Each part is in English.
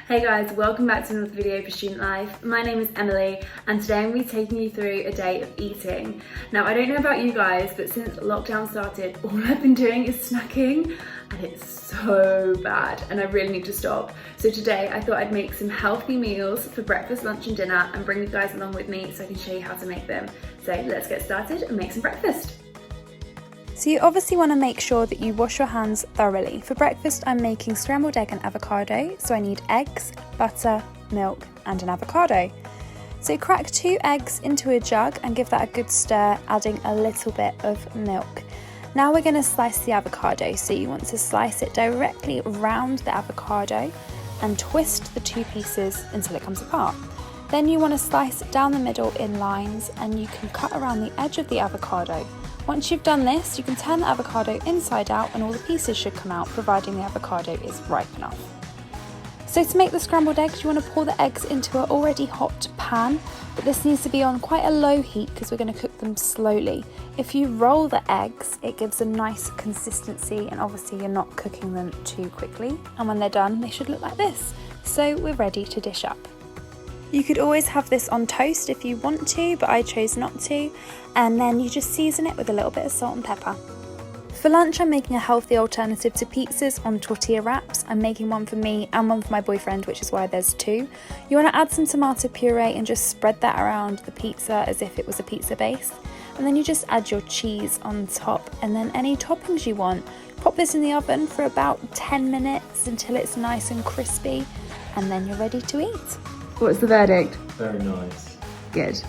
Hey guys, welcome back to another video for Student Life. My name is Emily and today I'm going to be taking you through a day of eating. Now I don't know about you guys, but since lockdown started, all I've been doing is snacking and it's so bad and I really need to stop. So today I thought I'd make some healthy meals for breakfast, lunch and dinner and bring you guys along with me so I can show you how to make them. So let's get started and make some breakfast. So you obviously want to make sure that you wash your hands thoroughly. For breakfast, I'm making scrambled egg and avocado, so I need eggs, butter, milk and an avocado. So crack 2 eggs into a jug and give that a good stir, adding a little bit of milk. Now we're going to slice the avocado, so you want to slice it directly around the avocado and twist the 2 pieces until it comes apart. Then you want to slice it down the middle in lines and you can cut around the edge of the avocado. Once you've done this, you can turn the avocado inside out and all the pieces should come out, providing the avocado is ripe enough. So to make the scrambled eggs, you want to pour the eggs into an already hot pan, but this needs to be on quite a low heat because we're going to cook them slowly. If you roll the eggs, it gives a nice consistency and obviously you're not cooking them too quickly. And when they're done, they should look like this. So we're ready to dish up. You could always have this on toast if you want to, but I chose not to. And then you just season it with a little bit of salt and pepper. For lunch, I'm making a healthy alternative to pizzas on tortilla wraps. I'm making one for me and one for my boyfriend, which is why there's 2. You want to add some tomato puree and just spread that around the pizza as if it was a pizza base. And then you just add your cheese on top and then any toppings you want. Pop this in the oven for about 10 minutes until it's nice and crispy. And then you're ready to eat. What's the verdict? Very nice. Good.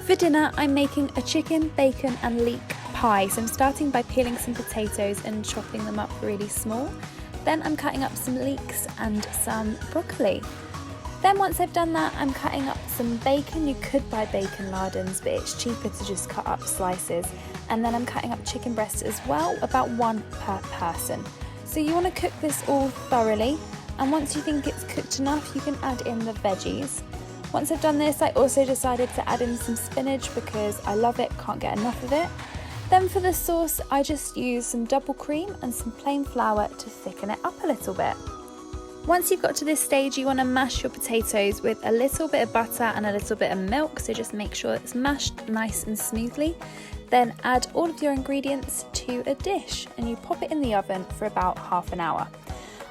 For dinner, I'm making a chicken, bacon and leek pie. So I'm starting by peeling some potatoes and chopping them up really small. Then I'm cutting up some leeks and some broccoli. Then once I've done that, I'm cutting up some bacon. You could buy bacon lardons, but it's cheaper to just cut up slices. And then I'm cutting up chicken breasts as well, about 1 per person. So you want to cook this all thoroughly. And once you think it's cooked enough, you can add in the veggies. Once I've done this, I also decided to add in some spinach because I love it, can't get enough of it. Then for the sauce, I just use some double cream and some plain flour to thicken it up a little bit. Once you've got to this stage, you want to mash your potatoes with a little bit of butter and a little bit of milk, so just make sure it's mashed nice and smoothly. Then add all of your ingredients to a dish and you pop it in the oven for about half an hour.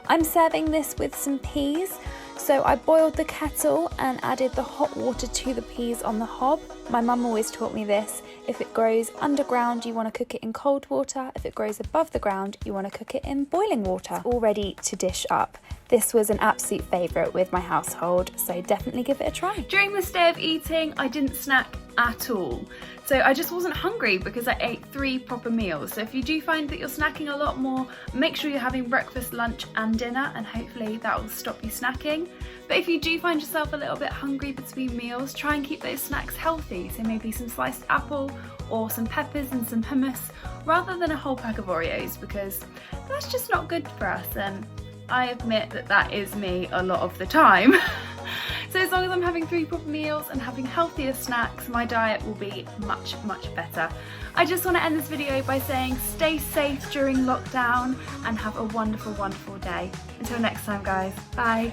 I'm serving this with some peas, so I boiled the kettle and added the hot water to the peas on the hob. My mum always taught me this. If it grows underground, you want to cook it in cold water. If it grows above the ground, you want to cook it in boiling water. All ready to dish up. This was an absolute favourite with my household, so definitely give it a try. During this day of eating, I didn't snack at all. So I just wasn't hungry because I ate 3 proper meals. So if you do find that you're snacking a lot more, make sure you're having breakfast, lunch and dinner and hopefully that will stop you snacking. But if you do find yourself a little bit hungry between meals, try and keep those snacks healthy. So maybe some sliced apple or some peppers and some hummus rather than a whole pack of Oreos because that's just not good for us and I admit that that is me a lot of the time. So as long as I'm having 3 proper meals and having healthier snacks, my diet will be much better. I just want to end this video by saying stay safe during lockdown and have a wonderful day. Until next time guys, bye.